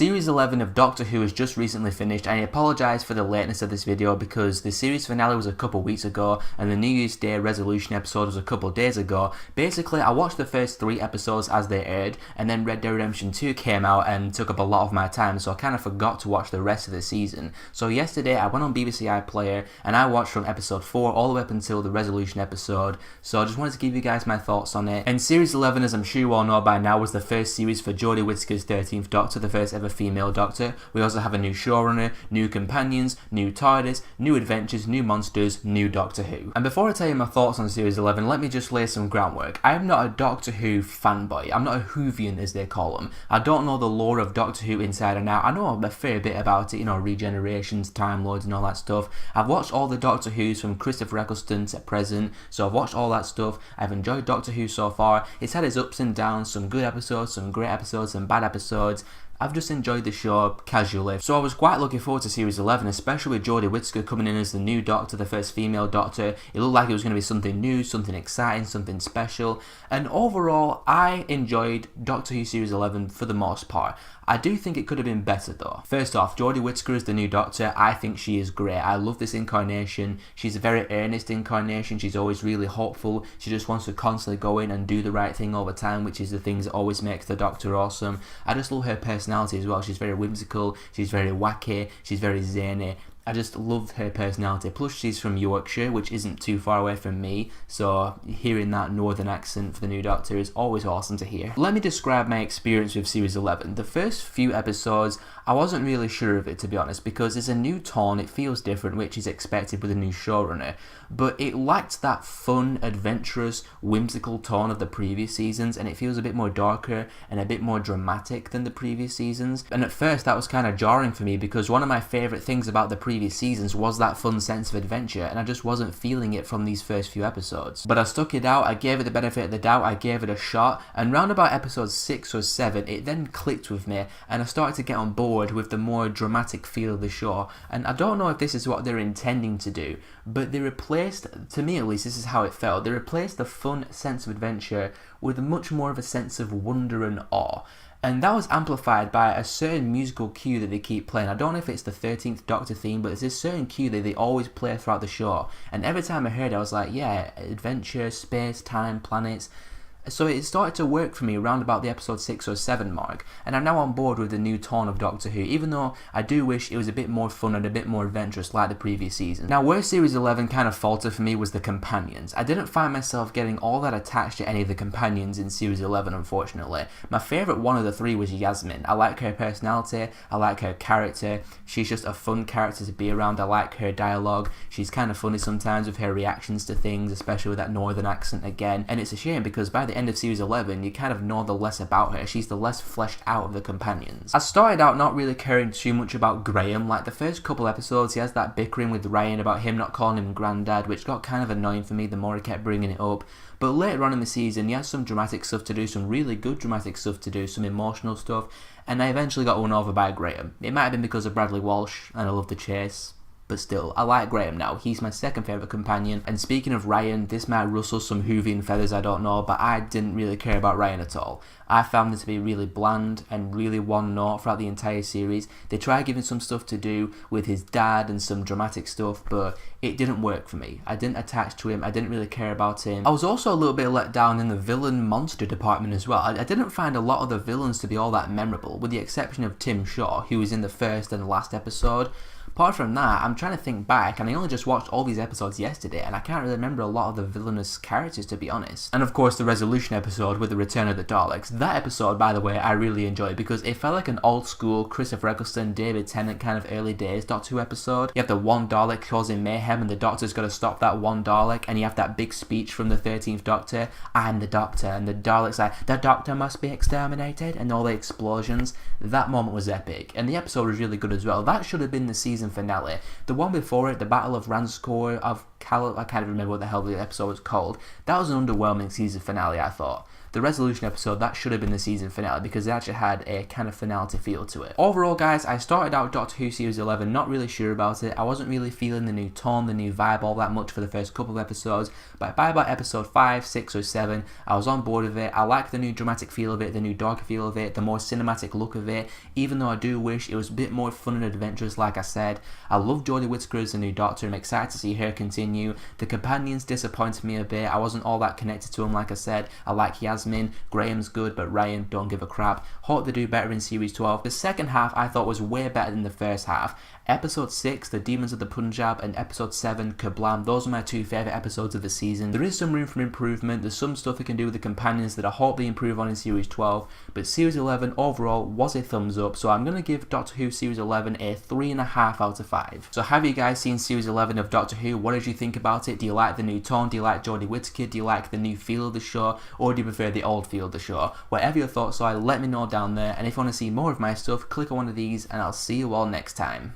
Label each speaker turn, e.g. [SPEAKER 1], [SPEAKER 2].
[SPEAKER 1] Series 11 of Doctor Who has just recently finished, and I apologise for the lateness of this video because the series finale was a couple weeks ago and the New Year's Day resolution episode was a couple days ago. Basically, I watched the first 3 episodes as they aired, and then Red Dead Redemption 2 came out and took up a lot of my time, so I kind of forgot to watch the rest of the season. So yesterday I went on BBC iPlayer and I watched from episode 4 all the way up until the resolution episode, so I just wanted to give you guys my thoughts on it. And Series 11, as I'm sure you all know by now, was the first series for Jodie Whittaker's 13th Doctor, the first ever female Doctor. We also have a new showrunner, new companions, new TARDIS, new adventures, new monsters, new Doctor Who. And before I tell you my thoughts on Series 11, let me just lay some groundwork. I am not a Doctor Who fanboy. I'm not a Whovian, as they call them. I don't know the lore of Doctor Who inside and out. I know a fair bit about it, you know, regenerations, Time Lords and all that stuff. I've watched all the Doctor Who's from Christopher Eccleston to present, so I've watched all that stuff. I've enjoyed Doctor Who so far. It's had its ups and downs, some good episodes, some great episodes, some bad episodes. I've just enjoyed the show casually. So I was quite looking forward to Series 11, especially with Jodie Whittaker coming in as the new Doctor, the first female Doctor. It looked like it was going to be something new, something exciting, something special. And overall, I enjoyed Doctor Who Series 11 for the most part. I do think it could have been better though. First off, Jodie Whittaker is the new Doctor. I think she is great. I love this incarnation. She's a very earnest incarnation. She's always really hopeful. She just wants to constantly go in and do the right thing all the time, which is the things that always make the Doctor awesome. I just love her personality as well. She's very whimsical. She's very wacky. She's very zany. I just loved her personality. Plus she's from Yorkshire, which isn't too far away from me, so hearing that northern accent for the new Doctor is always awesome to hear. Let me describe my experience with Series 11. The first few episodes, I wasn't really sure of it, to be honest, because it's a new tone, it feels different, which is expected with a new showrunner, but it lacked that fun, adventurous, whimsical tone of the previous seasons, and it feels a bit more darker and a bit more dramatic than the previous seasons. And at first that was kind of jarring for me, because one of my favourite things about the previous seasons was that fun sense of adventure, and I just wasn't feeling it from these first few episodes. But I stuck it out, I gave it the benefit of the doubt, I gave it a shot, and round about episode 6 or 7 it then clicked with me, and I started to get on board with the more dramatic feel of the show. And I don't know if this is what they're intending to do, but they replaced, to me at least this is how it felt, they replaced the fun sense of adventure with much more of a sense of wonder and awe. And that was amplified by a certain musical cue that they keep playing. I don't know if it's the 13th Doctor theme, but it's this certain cue that they always play throughout the show. And every time I heard it, I was like, yeah, adventure, space, time, planets. So it started to work for me around about the episode 6 or 7 mark, and I'm now on board with the new tone of Doctor Who, even though I do wish it was a bit more fun and a bit more adventurous like the previous season. Now, where Series 11 kind of faltered for me was the companions. I didn't find myself getting all that attached to any of the companions in Series 11, unfortunately. My favourite one of the 3 was Yasmin. I like her personality, I like her character, she's just a fun character to be around, I like her dialogue, she's kind of funny sometimes with her reactions to things, especially with that northern accent again, and it's a shame because by the end of Series 11 you kind of know the less about her. She's the less fleshed out of the companions. I started out not really caring too much about Graham. Like the first couple episodes he has that bickering with Ryan about him not calling him Grandad, which got kind of annoying for me the more he kept bringing it up. But later on in the season he has some dramatic stuff to do, some really good dramatic stuff to do, some emotional stuff, and I eventually got won over by Graham. It might have been because of Bradley Walsh and I love the chase, but still, I like Graham now. He's my second favourite companion. And speaking of Ryan, this might rustle some Whovian feathers, I don't know, but I didn't really care about Ryan at all. I found him to be really bland and really one note throughout the entire series. They tried giving some stuff to do with his dad and some dramatic stuff, but it didn't work for me. I didn't attach to him, I didn't really care about him. I was also a little bit let down in the villain monster department as well. I didn't find a lot of the villains to be all that memorable, with the exception of Tim Shaw, who was in the first and last episode. Apart from that, I'm trying to think back, and I only just watched all these episodes yesterday, and I can't really remember a lot of the villainous characters, to be honest. And of course, the resolution episode with the return of the Daleks. That episode, by the way, I really enjoyed, because it felt like an old school Christopher Eccleston, David Tennant kind of early days Doctor Who episode. You have the one Dalek causing mayhem, and the Doctor's got to stop that one Dalek, and you have that big speech from the 13th Doctor, "I'm the Doctor," and the Dalek's like, "The Doctor must be exterminated," and all the explosions. That moment was epic, and the episode was really good as well. That should have been the season finale. The one before it, the Battle of Ranskoor of I can't remember what the hell the episode was called. That was an underwhelming season finale, I thought. the resolution episode, that should have been the season finale because it actually had a kind of finality feel to it. Overall, guys, I started out Doctor Who Series 11 not really sure about it. I wasn't really feeling the new tone, the new vibe all that much for the first couple of episodes, but by about episode 5, 6 or 7, I was on board with it. I like the new dramatic feel of it, the new darker feel of it, the more cinematic look of it, even though I do wish it was a bit more fun and adventurous like I said. I love Jodie Whittaker as the new Doctor and I'm excited to see her continue. The companions disappointed me a bit. I wasn't all that connected to them like I said. I like Yasmin, Graham's good, but Ryan, don't give a crap. Hope they do better in Series 12. The second half I thought was way better than the first half. Episode 6, The Demons of the Punjab, and Episode 7, Kablam, those are my two favourite episodes of the season. There is some room for improvement, there's some stuff they can do with the companions that I hope they improve on in Series 12, but Series 11 overall was a thumbs up, so I'm going to give Doctor Who Series 11 a 3.5 out of 5. So have you guys seen Series 11 of Doctor Who? What did you think about it? Do you like the new tone? Do you like Jodie Whittaker? Do you like the new feel of the show? Or do you prefer the old feel of the show? Whatever your thoughts are, let me know down there, and if you want to see more of my stuff, click on one of these, and I'll see you all next time.